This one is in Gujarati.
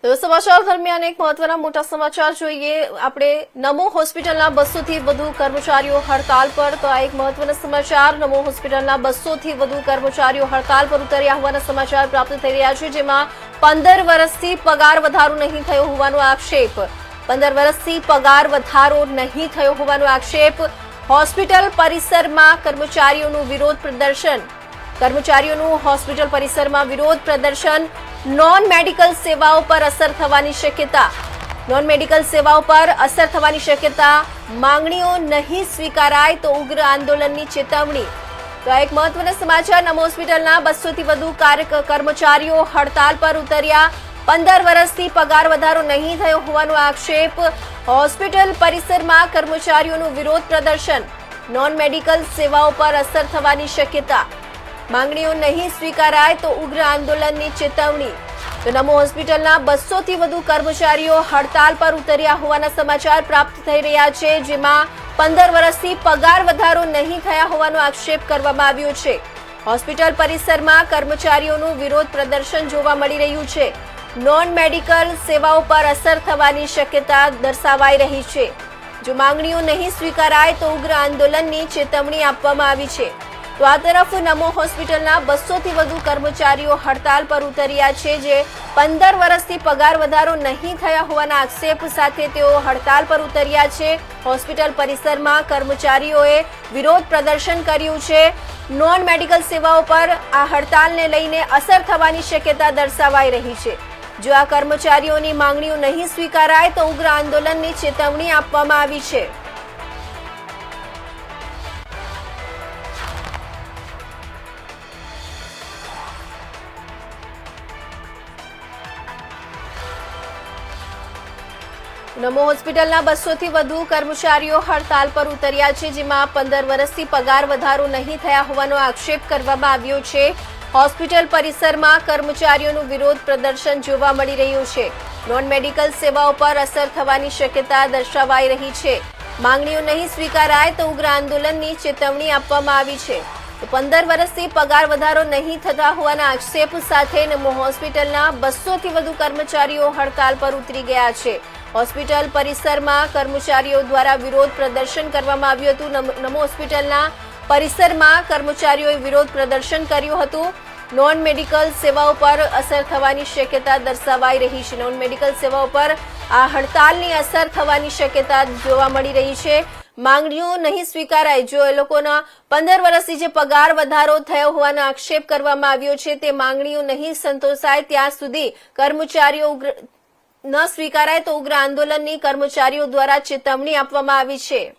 તો સમાચાર દરમિયાન એક મહત્વના મોટા સમાચાર જોઈએ આપણે નમો હોસ્પિટલના 200 થી વધુ કર્મચારીઓ હડતાલ પર તો આ એક મહત્વના સમાચાર નમો હોસ્પિટલના 200 થી વધુ કર્મચારીઓ હડતાલ પર ઉતર્યા હોવાના સમાચાર પ્રાપ્ત થઈ રહ્યા છે જેમાં 15 વર્ષથી પગાર વધારો નહીં થયો હોવાનો આક્ષેપ 15 વર્ષથી પગાર વધારો નહીં થયો હોવાનો આક્ષેપ હોસ્પિટલ પરિસરમાં કર્મચારીઓનું વિરોધ પ્રદર્શન કર્મચારીઓનું હોસ્પિટલ પરિસરમાં વિરોધ પ્રદર્શન નોન મેડિકલ સેવાઓ પર અસર થવાની શક્યતા નોન મેડિકલ સેવાઓ પર અસર થવાની શક્યતા માંગણીઓ નહીં સ્વીકારાય તો ઉગ્ર આંદોલનની ચેતવણી તો એક મહત્વના સમાચાર નમો હોસ્પિટલના 200 થી વધુ કર્મચારીઓ હડતાલ પર ઉતર્યા 15 વર્ષથી પગાર વધારો નહીં થયો હોવાનો આક્ષેપ હોસ્પિટલ પરિસરમાં કર્મચારીઓનું વિરોધ પ્રદર્શન નોન મેડિકલ સેવાઓ પર અસર થવાની શક્યતા માંગણીઓ નહીં સ્વીકારાય તો ઉગ્ર આંદોલનની ચેતવણી તો નમો હોસ્પિટલના 200 થી વધુ કર્મચારીઓ હડતાલ પર ઉતર્યા હોવાના સમાચાર પ્રાપ્ત થઈ રહ્યા છે જેમાં 15 વર્ષથી પગાર વધારો નહીં થયા હોવાનો આક્ષેપ કરવામાં આવ્યો છે હોસ્પિટલ પરિસરમાં કર્મચારીઓનું વિરોધ પ્રદર્શન જોવા મળી રહ્યું છે નોન મેડિકલ સેવાઓ પર અસર થવાની શક્યતા દર્શાવાઈ રહી છે જો માંગણીઓ નહીં સ્વીકારાય તો ઉગ્ર આંદોલનની ચેતવણી આપવામાં આવી છે તો આ તરફ નમો હોસ્પિટલના 200 થી વધુ કર્મચારીઓ હડતાલ પર ઉતર્યા છે જે 15 વર્ષથી પગાર વધારો નહીં થયા હોવાના આક્ષેપ સાથે તેઓ હડતાલ પર ઉતર્યા છે હોસ્પિટલ પરિસરમાં કર્મચારીઓએ વિરોધ પ્રદર્શન કર્યું છે નોન મેડિકલ સેવાઓ પર આ હડતાલને લઈને અસર થવાની શક્યતા દર્શાવાઈ રહી છે જો આ કર્મચારીઓની માંગણીઓ નહીં સ્વીકારાય તો ઉગ્ર આંદોલનની ચેતવણી આપવામાં આવી છે નમો હોસ્પિટલના 200 થી વધુ કર્મચારીઓ હડતાલ પર ઉતર્યા છે જેમાં 15 વર્ષથી પગાર વધારો નહીં થયા હોવાનો આક્ષેપ કરવામાં આવ્યો છે હોસ્પિટલ પરિસરમાં કર્મચારીઓનું વિરોધ પ્રદર્શન જોવા મળી રહ્યું છે નોન મેડિકલ સેવાઓ પર અસર થવાની શક્યતા દર્શાવાઈ રહી છે માંગણીઓ નહીં સ્વીકારાય તો ઉગ્ર આંદોલનની ચેતવણી આપવામાં આવી છે 15 વર્ષથી પગાર વધારો નહીં થતા હોવાના આક્ષેપ સાથે નમો હોસ્પિટલના 200 થી વધુ કર્મચારીઓ હડતાલ પર ઉતરી ગયા છે હોસ્પિટલ પરિસરમાં કર્મચારીઓ દ્વારા વિરોધ પ્રદર્શન કરવામાં આવ્યું હતું નમો હોસ્પિટલના પરિસરમાં કર્મચારીઓએ વિરોધ પ્રદર્શન કર્યું હતું નોન મેડિકલ સેવાઓ પર અસર થવાની શક્યતા દર્શાવાઈ રહી છે નોન મેડિકલ સેવાઓ પર આ હડતાલની અસર થવાની શક્યતા જોવા મળી રહી છે માંગણીઓ નહીં સ્વીકારાય જો એ લોકોના 15 વર્ષથી જે પગાર વધારો થયો હોવાનો આક્ષેપ કરવામાં આવ્યો છે તે માંગણીઓ નહીં સંતોષાય ત્યાં સુધી કર્મચારીઓ ન સ્વીકારાય તો ઉગ્ર આંદોલનની કર્મચારીઓ દ્વારા ચેતવણી આપવામાં આવી છે